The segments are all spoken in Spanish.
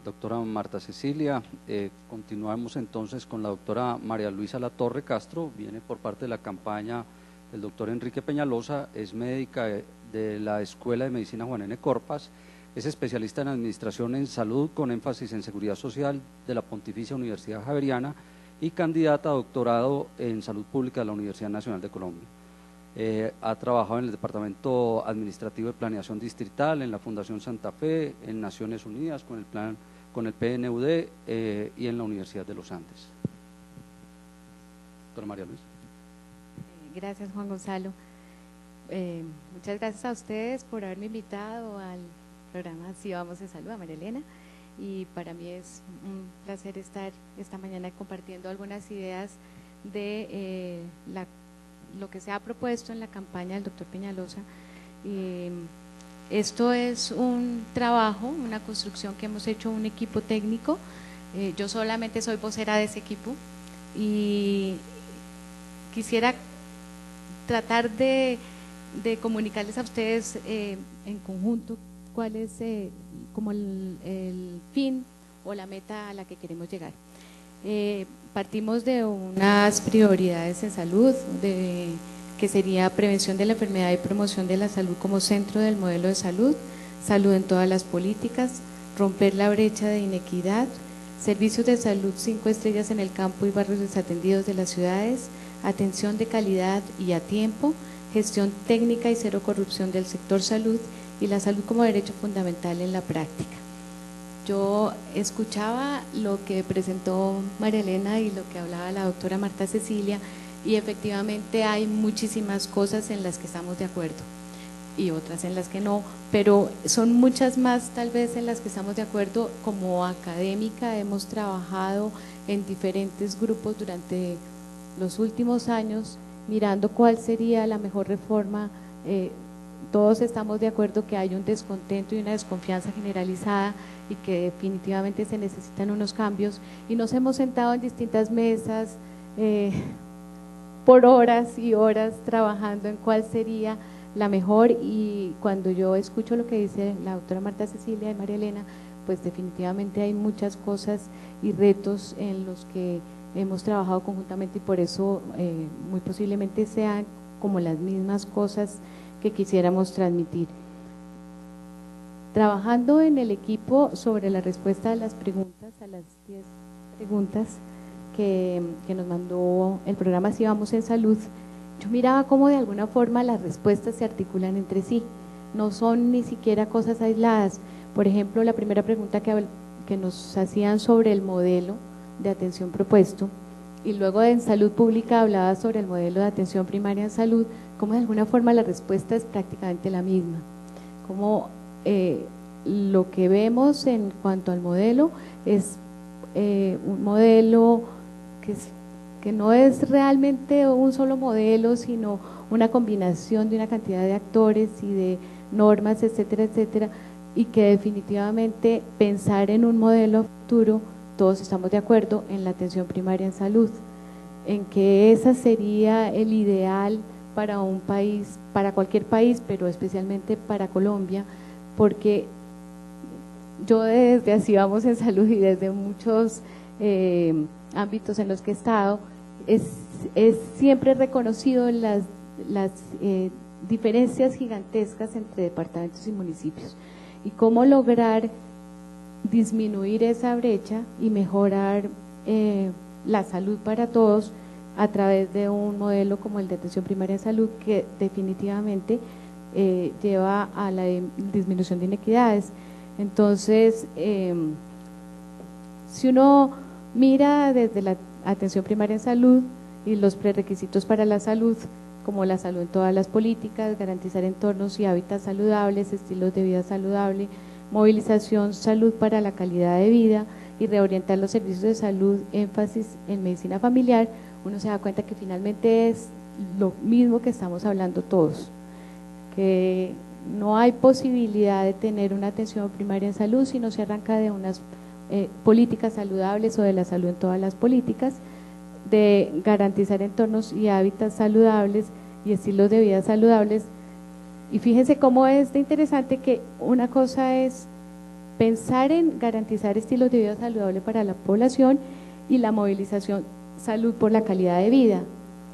doctora Marta Cecilia. Continuamos entonces con la doctora María Luisa Latorre Castro, viene por parte de la campaña del doctor Enrique Peñalosa, es médica de la Escuela de Medicina Juan N. Corpas, es especialista en Administración en Salud con énfasis en Seguridad Social de la Pontificia Universidad Javeriana y candidata a doctorado en Salud Pública de la Universidad Nacional de Colombia. Ha trabajado en el Departamento Administrativo de Planeación Distrital, en la Fundación Santa Fe, en Naciones Unidas, con el PNUD y en la Universidad de los Andes. Doctora María Luisa. Gracias, Juan Gonzalo. Muchas gracias a ustedes por haberme invitado al programa Si Vamos en Salud, a María Elena, y para mí es un placer estar esta mañana compartiendo algunas ideas de lo que se ha propuesto en la campaña del doctor Peñalosa. Esto es un trabajo, una construcción que hemos hecho un equipo técnico. Yo solamente soy vocera de ese equipo y quisiera tratar de comunicarles a ustedes en conjunto cuál es como el fin o la meta a la que queremos llegar. Partimos de unas prioridades en salud, que sería prevención de la enfermedad y promoción de la salud como centro del modelo de salud, salud en todas las políticas, romper la brecha de inequidad, servicios de salud 5 estrellas en el campo y barrios desatendidos de las ciudades, atención de calidad y a tiempo, gestión técnica y cero corrupción del sector salud y la salud como derecho fundamental en la práctica. Yo escuchaba lo que presentó María Elena y lo que hablaba la doctora Marta Cecilia, y efectivamente hay muchísimas cosas en las que estamos de acuerdo y otras en las que no, pero son muchas más tal vez en las que estamos de acuerdo. Como académica hemos trabajado en diferentes grupos durante los últimos años mirando cuál sería la mejor reforma. Todos estamos de acuerdo que hay un descontento y una desconfianza generalizada y que definitivamente se necesitan unos cambios, y nos hemos sentado en distintas mesas por horas y horas trabajando en cuál sería la mejor. Y cuando yo escucho lo que dice la doctora Marta Cecilia y María Elena, pues definitivamente hay muchas cosas y retos en los que hemos trabajado conjuntamente, y por eso muy posiblemente sean como las mismas cosas que quisiéramos transmitir. Trabajando en el equipo sobre la respuesta a las preguntas, a las 10 preguntas que nos mandó el programa Si Vamos en Salud, yo miraba cómo de alguna forma las respuestas se articulan entre sí, no son ni siquiera cosas aisladas. Por ejemplo, la primera pregunta que nos hacían sobre el modelo de atención propuesto, y luego en salud pública hablaba sobre el modelo de atención primaria en salud, como de alguna forma la respuesta es prácticamente la misma, como lo que vemos en cuanto al modelo es un modelo que no es realmente un solo modelo, sino una combinación de una cantidad de actores y de normas, etcétera, etcétera, y que definitivamente pensar en un modelo futuro, todos estamos de acuerdo en la atención primaria en salud, en que esa sería el ideal para un país, para cualquier país, pero especialmente para Colombia, porque yo desde Así Vamos en Salud y desde muchos ámbitos en los que he estado, es siempre reconocido las diferencias gigantescas entre departamentos y municipios, y cómo lograr disminuir esa brecha y mejorar la salud para todos a través de un modelo como el de atención primaria en salud, que definitivamente lleva a la disminución de inequidades. Entonces, si uno mira desde la atención primaria en salud y los prerequisitos para la salud, como la salud en todas las políticas, garantizar entornos y hábitats saludables, estilos de vida saludable, movilización, salud para la calidad de vida y reorientar los servicios de salud, énfasis en medicina familiar, uno se da cuenta que finalmente es lo mismo que estamos hablando todos, que no hay posibilidad de tener una atención primaria en salud si no se arranca de unas políticas saludables o de la salud en todas las políticas, de garantizar entornos y hábitats saludables y estilos de vida saludables. Y fíjense cómo es de interesante que una cosa es pensar en garantizar estilos de vida saludable para la población y la movilización salud por la calidad de vida,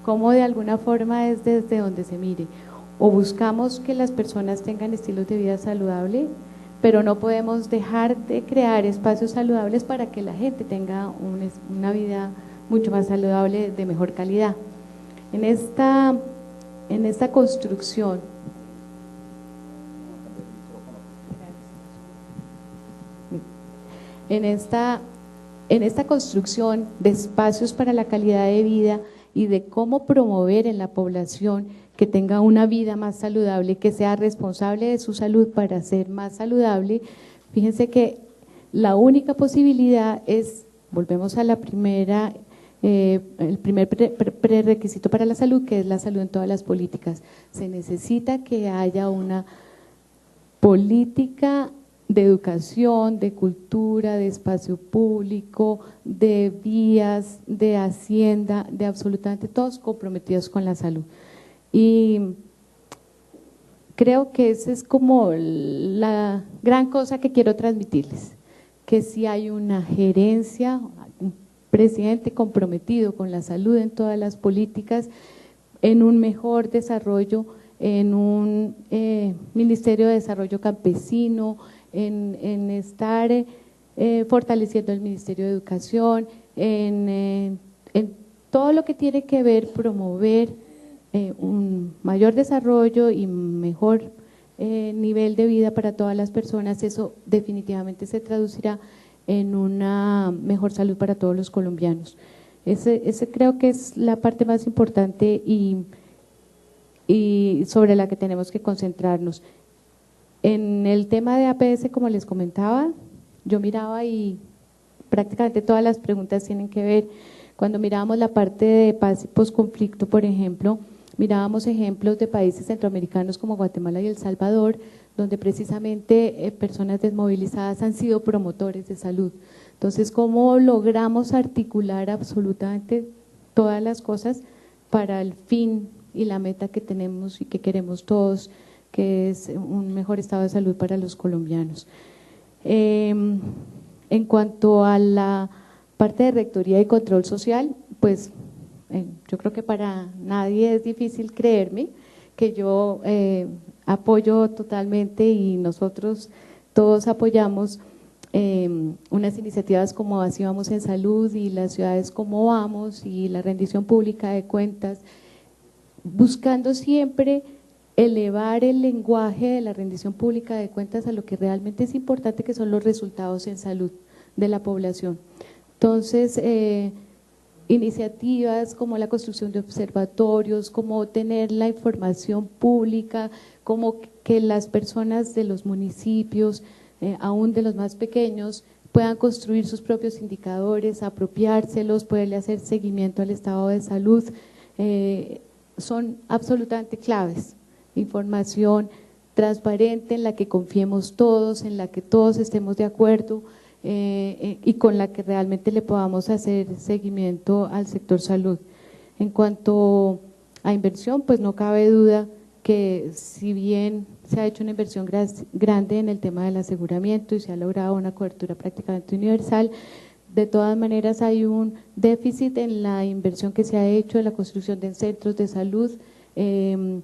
como de alguna forma es desde donde se mire, o buscamos que las personas tengan estilos de vida saludable, pero no podemos dejar de crear espacios saludables para que la gente tenga una vida mucho más saludable, de mejor calidad. En esta construcción, en esta construcción de espacios para la calidad de vida y de cómo promover en la población que tenga una vida más saludable, que sea responsable de su salud para ser más saludable, fíjense que la única posibilidad es, volvemos a la primera, el primer prerequisito para la salud, que es la salud en todas las políticas. Se necesita que haya una política de educación, de cultura, de espacio público, de vías, de hacienda, de absolutamente todos comprometidos con la salud. Y creo que esa es como la gran cosa que quiero transmitirles, que si hay una gerencia, un presidente comprometido con la salud en todas las políticas, en un mejor desarrollo, en un Ministerio de Desarrollo Campesino, en estar fortaleciendo el Ministerio de Educación, en todo lo que tiene que ver promover un mayor desarrollo y mejor nivel de vida para todas las personas, eso definitivamente se traducirá en una mejor salud para todos los colombianos. Ese creo que es la parte más importante y sobre la que tenemos que concentrarnos. En el tema de APS, como les comentaba, yo miraba y prácticamente todas las preguntas tienen que ver, cuando mirábamos la parte de paz y posconflicto, por ejemplo, mirábamos ejemplos de países centroamericanos como Guatemala y El Salvador, donde precisamente personas desmovilizadas han sido promotores de salud. Entonces, ¿cómo logramos articular absolutamente todas las cosas para el fin y la meta que tenemos y que queremos todos, que es un mejor estado de salud para los colombianos? En cuanto a la parte de rectoría y control social, pues yo creo que para nadie es difícil creerme que yo apoyo totalmente y nosotros todos apoyamos unas iniciativas como Así Vamos en Salud y las ciudades como Vamos y la rendición pública de cuentas, buscando siempre elevar el lenguaje de la rendición pública de cuentas a lo que realmente es importante, que son los resultados en salud de la población. Entonces, iniciativas como la construcción de observatorios, como tener la información pública, como que las personas de los municipios, aún de los más pequeños, puedan construir sus propios indicadores, apropiárselos, poderle hacer seguimiento al estado de salud, son absolutamente claves. Información transparente en la que confiemos todos, en la que todos estemos de acuerdo, y con la que realmente le podamos hacer seguimiento al sector salud. En cuanto a inversión, pues no cabe duda que si bien se ha hecho una inversión grande en el tema del aseguramiento y se ha logrado una cobertura prácticamente universal, de todas maneras hay un déficit en la inversión que se ha hecho en la construcción de centros de salud, en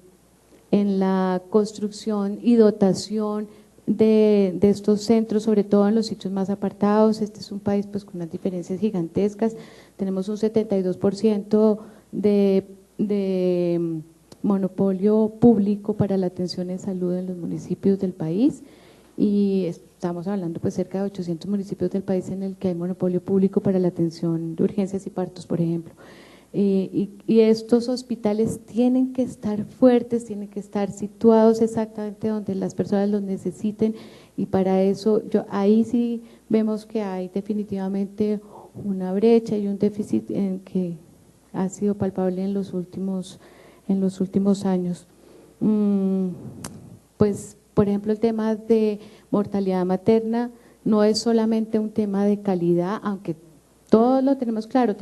la construcción y dotación de estos centros, sobre todo en los sitios más apartados. Este es un país pues con unas diferencias gigantescas, tenemos un 72% de monopolio público para la atención en salud en los municipios del país y estamos hablando pues cerca de 800 municipios del país en el que hay monopolio público para la atención de urgencias y partos, por ejemplo. Y estos hospitales tienen que estar fuertes, tienen que estar situados exactamente donde las personas los necesiten y para eso ahí sí vemos que hay definitivamente una brecha y un déficit en que ha sido palpable en los últimos años. Pues por ejemplo el tema de mortalidad materna no es solamente un tema de calidad, aunque Todo lo tenemos claro.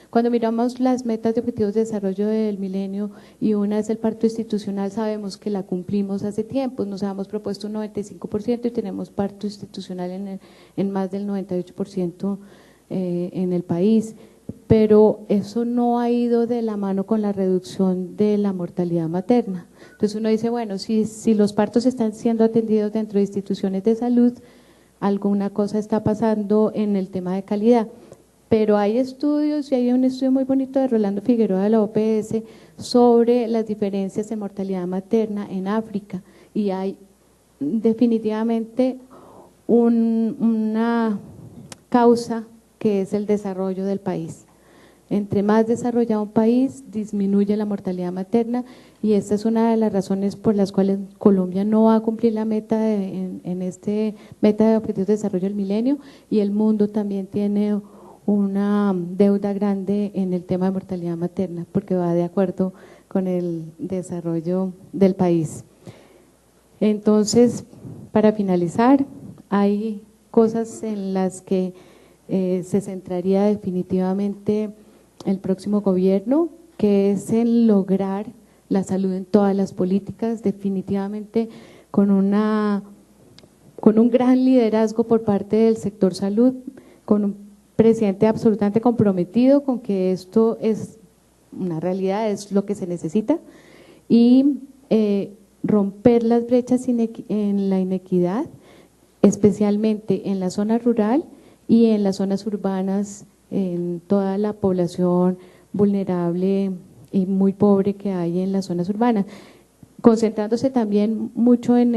Cuando miramos las metas de objetivos de desarrollo del milenio y una es el parto institucional, sabemos que la cumplimos hace tiempo. Nos habíamos propuesto un 95% y tenemos parto institucional en más del 98% en el país. Pero eso no ha ido de la mano con la reducción de la mortalidad materna. Entonces uno dice, bueno, si los partos están siendo atendidos dentro de instituciones de salud, alguna cosa está pasando en el tema de calidad. Pero hay estudios, y hay un estudio muy bonito de Rolando Figueroa de la OPS sobre las diferencias en mortalidad materna en África, y hay definitivamente una causa que es el desarrollo del país. Entre más desarrollado un país, disminuye la mortalidad materna, y esta es una de las razones por las cuales Colombia no va a cumplir la meta en este meta de objetivos de desarrollo del milenio, y el mundo también tiene una deuda grande en el tema de mortalidad materna, porque va de acuerdo con el desarrollo del país. Entonces, para finalizar, hay cosas en las que se centraría definitivamente el próximo gobierno, que es en lograr la salud en todas las políticas, definitivamente con un gran liderazgo por parte del sector salud, con un presidente absolutamente comprometido con que esto es una realidad, es lo que se necesita, y romper las brechas en la inequidad, especialmente en la zona rural y en las zonas urbanas, en toda la población vulnerable y muy pobre que hay en las zonas urbanas, concentrándose también mucho en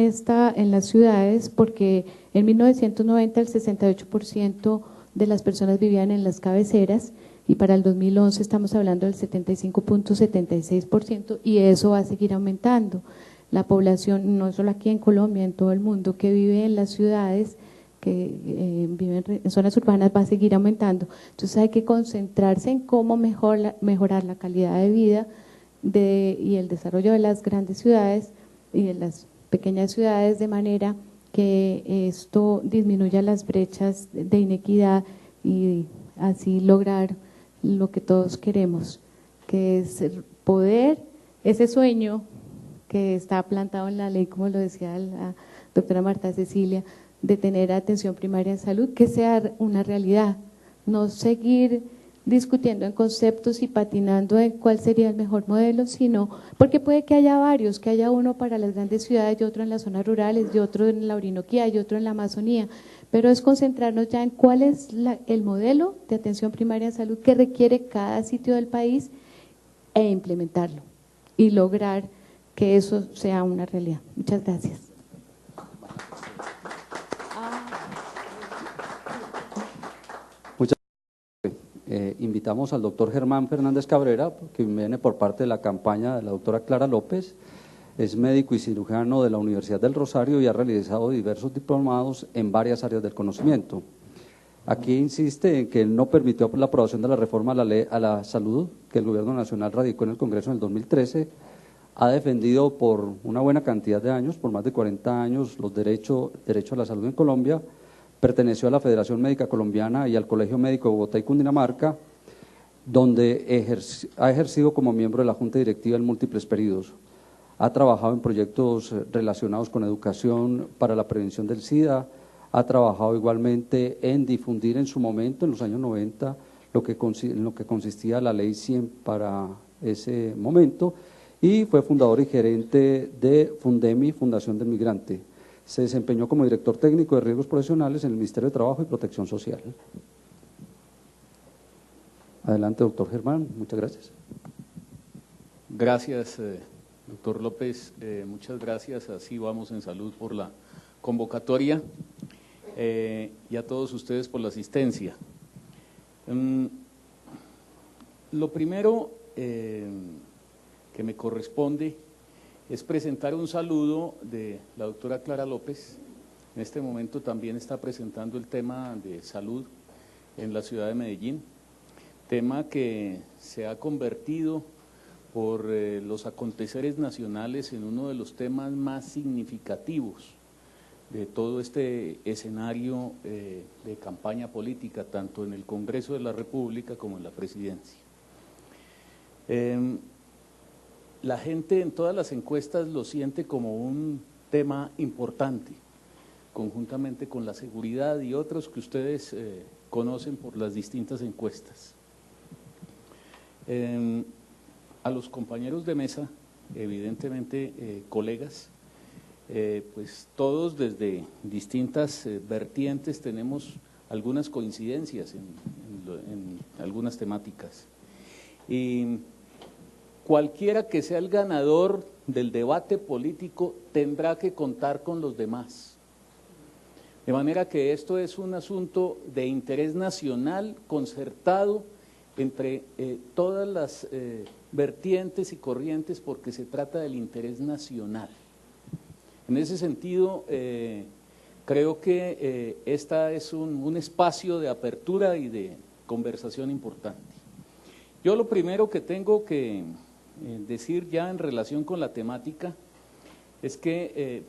las ciudades, porque en 1990 el 68% de las personas vivían en las cabeceras, y para el 2011 estamos hablando del 75.76%, y eso va a seguir aumentando. La población, no solo aquí en Colombia, en todo el mundo, que vive en las ciudades, que viven en zonas urbanas, va a seguir aumentando. Entonces hay que concentrarse en cómo mejorar la calidad de vida y el desarrollo de las grandes ciudades y de las pequeñas ciudades, de manera que esto disminuya las brechas de inequidad y así lograr lo que todos queremos, que es poder, ese sueño que está plantado en la ley, como lo decía la doctora Marta Cecilia, de tener atención primaria en salud, que sea una realidad, no seguir discutiendo en conceptos y patinando en cuál sería el mejor modelo, sino porque puede que haya varios, que haya uno para las grandes ciudades y otro en las zonas rurales y otro en la Orinoquía y otro en la Amazonía, pero es concentrarnos ya en cuál es el modelo de atención primaria en salud que requiere cada sitio del país e implementarlo y lograr que eso sea una realidad. Muchas gracias. Invitamos al doctor Germán Fernández Cabrera, que viene por parte de la campaña de la doctora Clara López. Es médico y cirujano de la Universidad del Rosario y ha realizado diversos diplomados en varias áreas del conocimiento. Aquí insiste en que él no permitió la aprobación de la reforma a la ley a la salud que el Gobierno Nacional radicó en el Congreso en el 2013. Ha defendido por una buena cantidad de años, por más de 40 años, los derechos a la salud en Colombia. Perteneció a la Federación Médica Colombiana y al Colegio Médico de Bogotá y Cundinamarca, donde ha ejercido como miembro de la Junta Directiva en múltiples periodos. Ha trabajado en proyectos relacionados con educación para la prevención del SIDA, ha trabajado igualmente en difundir en su momento, en los años 90, en lo que consistía la Ley 100 para ese momento, y fue fundador y gerente de Fundemi, Fundación del Migrante. Se desempeñó como director técnico de riesgos profesionales en el Ministerio de Trabajo y Protección Social. Adelante, doctor Germán, muchas gracias. Gracias, doctor López, muchas gracias, así vamos en salud por la convocatoria y a todos ustedes por la asistencia. Lo primero que me corresponde es presentar un saludo de la doctora Clara López. En este momento también está presentando el tema de salud en la ciudad de Medellín, tema que se ha convertido por los aconteceres nacionales en uno de los temas más significativos de todo este escenario de campaña política, tanto en el Congreso de la República como en la Presidencia. La gente en todas las encuestas lo siente como un tema importante, conjuntamente con la seguridad y otros que ustedes conocen por las distintas encuestas. A los compañeros de mesa, evidentemente colegas, pues todos desde distintas vertientes tenemos algunas coincidencias en algunas temáticas. Y cualquiera que sea el ganador del debate político tendrá que contar con los demás. De manera que esto es un asunto de interés nacional concertado entre todas las vertientes y corrientes, porque se trata del interés nacional. En ese sentido, creo que esta es un espacio de apertura y de conversación importante. Yo lo primero que tengo que decir ya en relación con la temática es que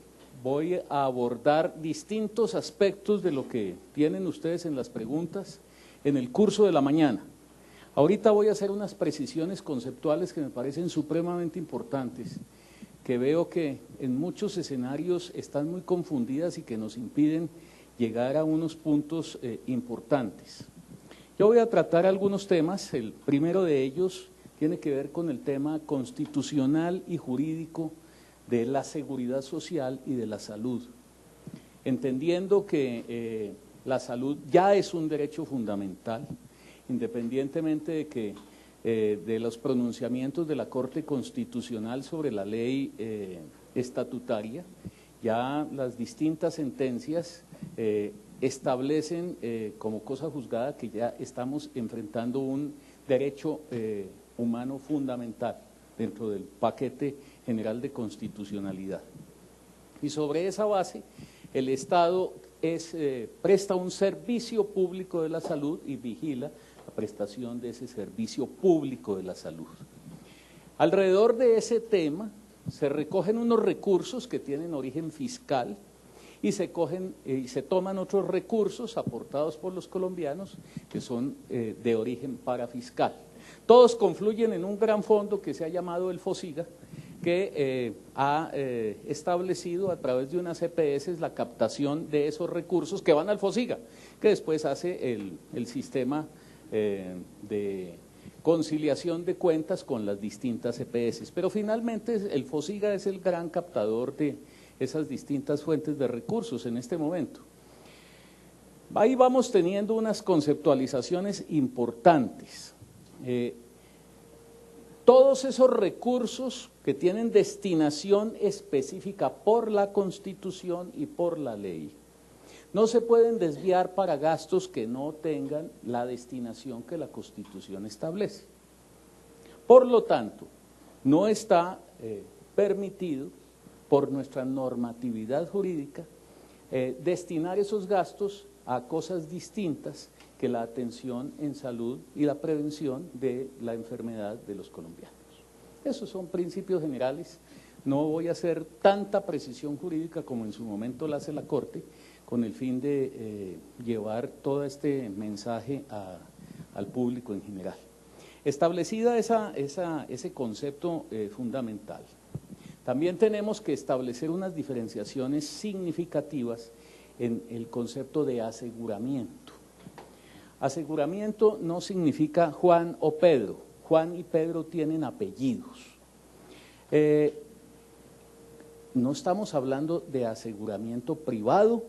voy a abordar distintos aspectos de lo que tienen ustedes en las preguntas en el curso de la mañana. Ahorita voy a hacer unas precisiones conceptuales que me parecen supremamente importantes, que veo que en muchos escenarios están muy confundidas y que nos impiden llegar a unos puntos importantes. Yo voy a tratar algunos temas. El primero de ellos tiene que ver con el tema constitucional y jurídico de la seguridad social y de la salud, entendiendo que la salud ya es un derecho fundamental, independientemente de que de los pronunciamientos de la Corte Constitucional sobre la ley estatutaria, ya las distintas sentencias establecen como cosa juzgada que ya estamos enfrentando un derecho humano fundamental dentro del paquete general de constitucionalidad. Y sobre esa base, el Estado presta un servicio público de la salud y vigila la prestación de ese servicio público de la salud. Alrededor de ese tema se recogen unos recursos que tienen origen fiscal y se toman otros recursos aportados por los colombianos que son de origen parafiscal. Todos confluyen en un gran fondo que se ha llamado el FOSIGA, que ha establecido a través de unas EPS la captación de esos recursos que van al FOSIGA, que después hace el sistema de conciliación de cuentas con las distintas EPS. Pero finalmente el FOSIGA es el gran captador de esas distintas fuentes de recursos en este momento. Ahí vamos teniendo unas conceptualizaciones importantes. Todos esos recursos que tienen destinación específica por la Constitución y por la ley no se pueden desviar para gastos que no tengan la destinación que la Constitución establece. Por lo tanto, no está permitido por nuestra normatividad jurídica destinar esos gastos a cosas distintas que la atención en salud y la prevención de la enfermedad de los colombianos. Esos son principios generales. No voy a hacer tanta precisión jurídica como en su momento la hace la Corte, con el fin de llevar todo este mensaje al público en general. Establecida ese concepto fundamental, también tenemos que establecer unas diferenciaciones significativas en el concepto de aseguramiento. Aseguramiento no significa Juan o Pedro. Juan y Pedro tienen apellidos. No estamos hablando de aseguramiento privado,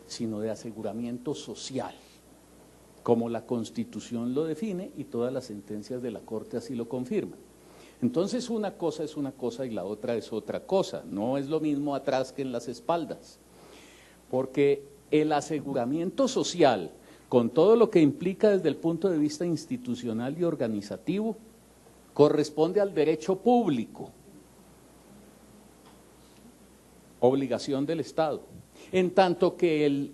sino de aseguramiento social, como la Constitución lo define y todas las sentencias de la Corte así lo confirman. Entonces una cosa es una cosa y la otra es otra cosa. No es lo mismo atrás que en las espaldas, porque el aseguramiento social, con todo lo que implica desde el punto de vista institucional y organizativo, corresponde al derecho público, obligación del Estado, en tanto que el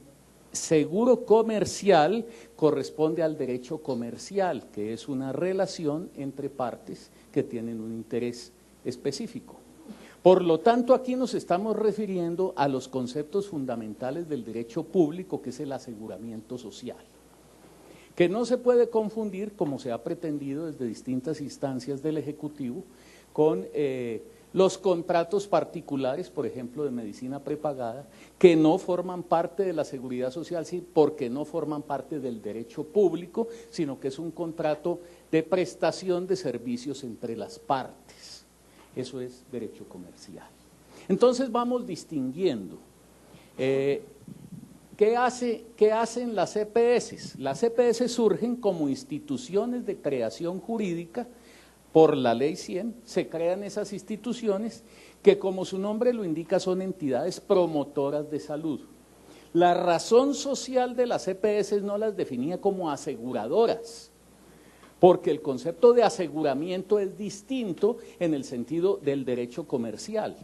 seguro comercial corresponde al derecho comercial, que es una relación entre partes que tienen un interés específico. Por lo tanto, aquí nos estamos refiriendo a los conceptos fundamentales del derecho público, que es el aseguramiento social, que no se puede confundir, como se ha pretendido desde distintas instancias del Ejecutivo, con los contratos particulares, por ejemplo, de medicina prepagada, que no forman parte de la seguridad social, sí, porque no forman parte del derecho público, sino que es un contrato de prestación de servicios entre las partes. Eso es derecho comercial. Entonces vamos distinguiendo. ¿Qué hacen las EPS? Las EPS surgen como instituciones de creación jurídica por la Ley 100, se crean esas instituciones que, como su nombre lo indica, son entidades promotoras de salud. La razón social de las EPS no las definía como aseguradoras, porque el concepto de aseguramiento es distinto en el sentido del derecho comercial.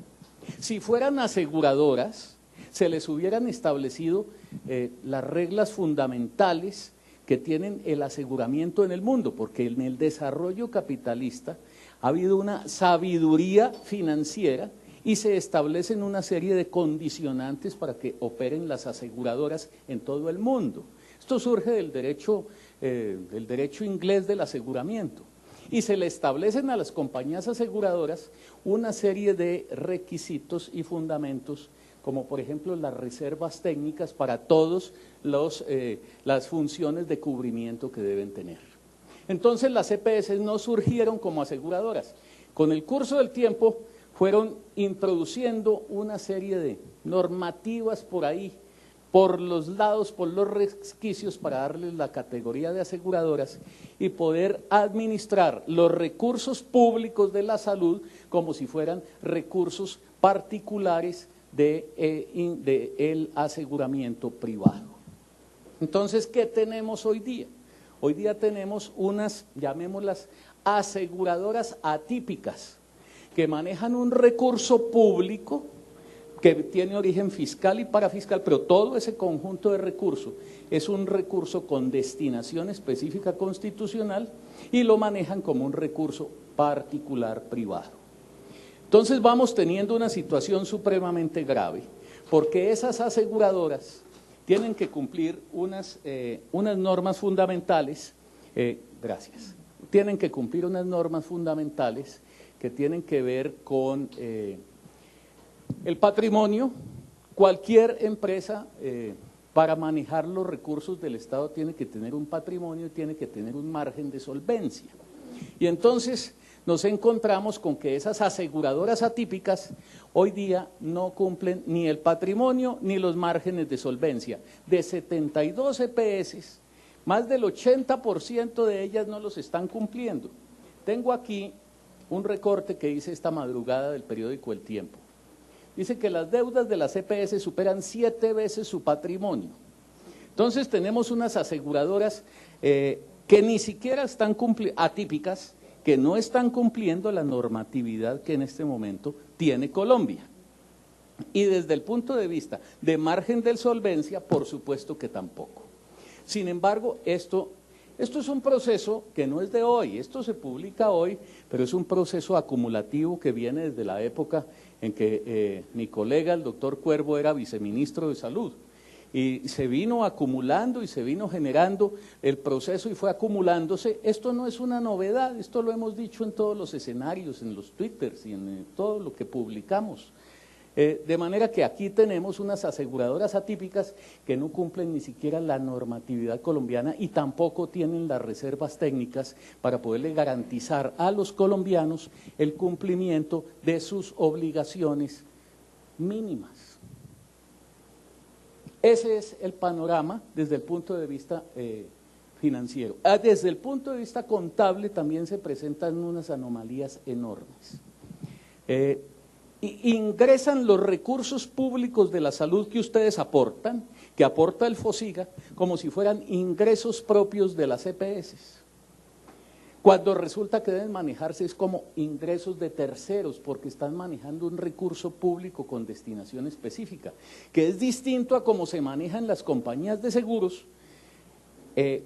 Si fueran aseguradoras, se les hubieran establecido las reglas fundamentales que tienen el aseguramiento en el mundo, porque en el desarrollo capitalista ha habido una sabiduría financiera y se establecen una serie de condicionantes para que operen las aseguradoras en todo el mundo. Esto surge del derecho inglés del aseguramiento, y se le establecen a las compañías aseguradoras una serie de requisitos y fundamentos, como por ejemplo las reservas técnicas para todas las funciones de cubrimiento que deben tener. Entonces las EPS no surgieron como aseguradoras. Con el curso del tiempo fueron introduciendo una serie de normativas por ahí, por los lados, por los resquicios, para darles la categoría de aseguradoras y poder administrar los recursos públicos de la salud como si fueran recursos particulares del aseguramiento privado. Entonces, ¿qué tenemos hoy día? Hoy día tenemos unas, llamémoslas, aseguradoras atípicas, que manejan un recurso público que tiene origen fiscal y parafiscal, pero todo ese conjunto de recursos es un recurso con destinación específica constitucional y lo manejan como un recurso particular privado. Entonces vamos teniendo una situación supremamente grave, porque esas aseguradoras tienen que cumplir unas normas fundamentales, tienen que cumplir unas normas fundamentales que tienen que ver con el patrimonio. Cualquier empresa para manejar los recursos del Estado tiene que tener un patrimonio y tiene que tener un margen de solvencia. Y entonces nos encontramos con que esas aseguradoras atípicas hoy día no cumplen ni el patrimonio ni los márgenes de solvencia. De 72 EPS, más del 80% de ellas no los están cumpliendo. Tengo aquí un recorte que hice esta madrugada del periódico El Tiempo. Dice que las deudas de las EPS superan 7 veces su patrimonio. Entonces tenemos unas aseguradoras que ni siquiera están atípicas, que no están cumpliendo la normatividad que en este momento tiene Colombia. Y desde el punto de vista de margen de solvencia, por supuesto que tampoco. Sin embargo, esto es un proceso que no es de hoy, esto se publica hoy, pero es un proceso acumulativo que viene desde la época en que mi colega, el doctor Cuervo, era viceministro de Salud. Y se vino acumulando y se vino generando el proceso y fue acumulándose. Esto no es una novedad, esto lo hemos dicho en todos los escenarios, en los twitters y en todo lo que publicamos. De manera que aquí tenemos unas aseguradoras atípicas que no cumplen ni siquiera la normatividad colombiana y tampoco tienen las reservas técnicas para poderle garantizar a los colombianos el cumplimiento de sus obligaciones mínimas. Ese es el panorama desde el punto de vista financiero. Desde el punto de vista contable también se presentan unas anomalías enormes. Ingresan los recursos públicos de la salud que ustedes aportan, que aporta el FOSIGA, como si fueran ingresos propios de las EPS. Cuando resulta que deben manejarse es como ingresos de terceros, porque están manejando un recurso público con destinación específica, que es distinto a cómo se manejan las compañías de seguros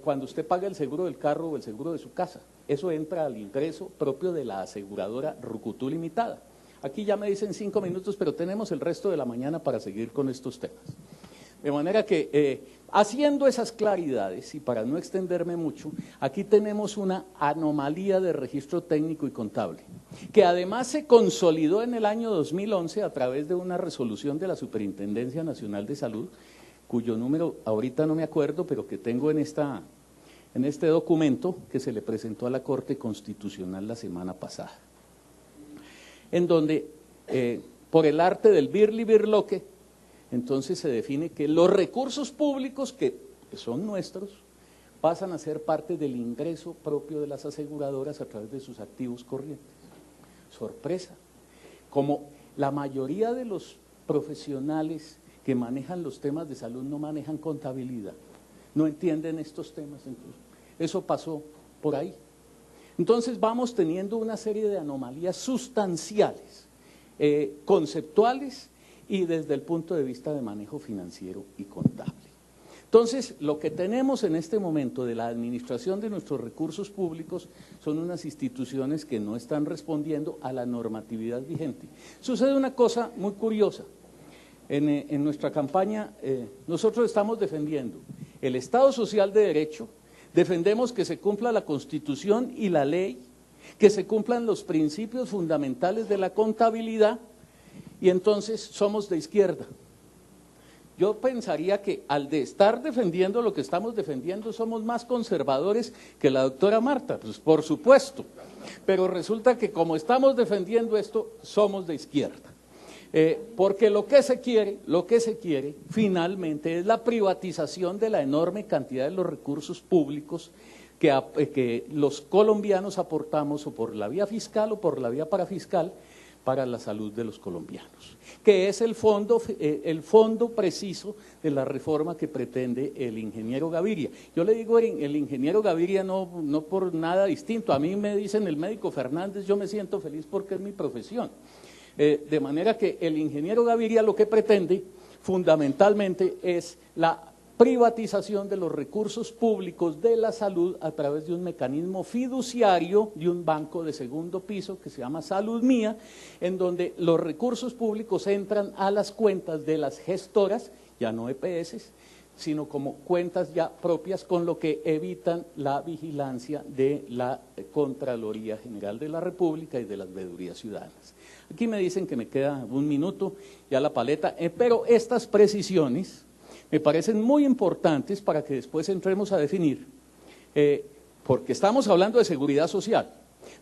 cuando usted paga el seguro del carro o el seguro de su casa. Eso entra al ingreso propio de la aseguradora Rucutú Limitada. Aquí ya me dicen 5 minutos, pero tenemos el resto de la mañana para seguir con estos temas. De manera que, haciendo esas claridades, y para no extenderme mucho, aquí tenemos una anomalía de registro técnico y contable, que además se consolidó en el año 2011 a través de una resolución de la Superintendencia Nacional de Salud, cuyo número ahorita no me acuerdo, pero que tengo en este documento que se le presentó a la Corte Constitucional la semana pasada, en donde, por el arte del birli-birloque, entonces se define que los recursos públicos que son nuestros pasan a ser parte del ingreso propio de las aseguradoras a través de sus activos corrientes. Sorpresa, como la mayoría de los profesionales que manejan los temas de salud no manejan contabilidad, no entienden estos temas, entonces, eso pasó por ahí. Entonces vamos teniendo una serie de anomalías sustanciales, conceptuales y desde el punto de vista de manejo financiero y contable. Entonces, lo que tenemos en este momento de la administración de nuestros recursos públicos son unas instituciones que no están respondiendo a la normatividad vigente. Sucede una cosa muy curiosa. En nuestra campaña nosotros estamos defendiendo el Estado Social de Derecho, defendemos que se cumpla la Constitución y la ley, que se cumplan los principios fundamentales de la contabilidad, y entonces somos de izquierda. Yo pensaría que al de estar defendiendo lo que estamos defendiendo somos más conservadores que la doctora Marta, pues por supuesto, pero resulta que como estamos defendiendo esto, somos de izquierda. Porque lo que se quiere finalmente es la privatización de la enorme cantidad de los recursos públicos que los colombianos aportamos o por la vía fiscal o por la vía parafiscal para la salud de los colombianos, que es el fondo preciso de la reforma que pretende el ingeniero Gaviria. Yo le digo el ingeniero Gaviria no por nada distinto, a mí me dicen el médico Fernández, yo me siento feliz porque es mi profesión. De manera que el ingeniero Gaviria lo que pretende fundamentalmente es la privatización de los recursos públicos de la salud a través de un mecanismo fiduciario de un banco de segundo piso que se llama Salud Mía, en donde los recursos públicos entran a las cuentas de las gestoras, ya no EPS, sino como cuentas ya propias, con lo que evitan la vigilancia de la Contraloría General de la República y de las veedurías ciudadanas. Aquí me dicen que me queda 1 minuto ya la paleta, pero estas precisiones me parecen muy importantes para que después entremos a definir, porque estamos hablando de seguridad social.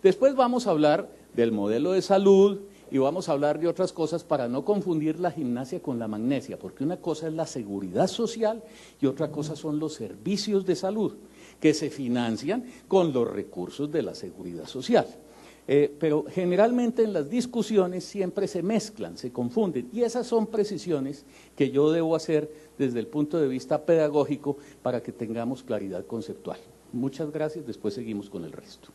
Después vamos a hablar del modelo de salud y vamos a hablar de otras cosas para no confundir la gimnasia con la magnesia, porque una cosa es la seguridad social y otra cosa son los servicios de salud que se financian con los recursos de la seguridad social. Pero generalmente en las discusiones siempre se mezclan, se confunden, y esas son precisiones que yo debo hacer desde el punto de vista pedagógico para que tengamos claridad conceptual. Muchas gracias, después seguimos con el resto.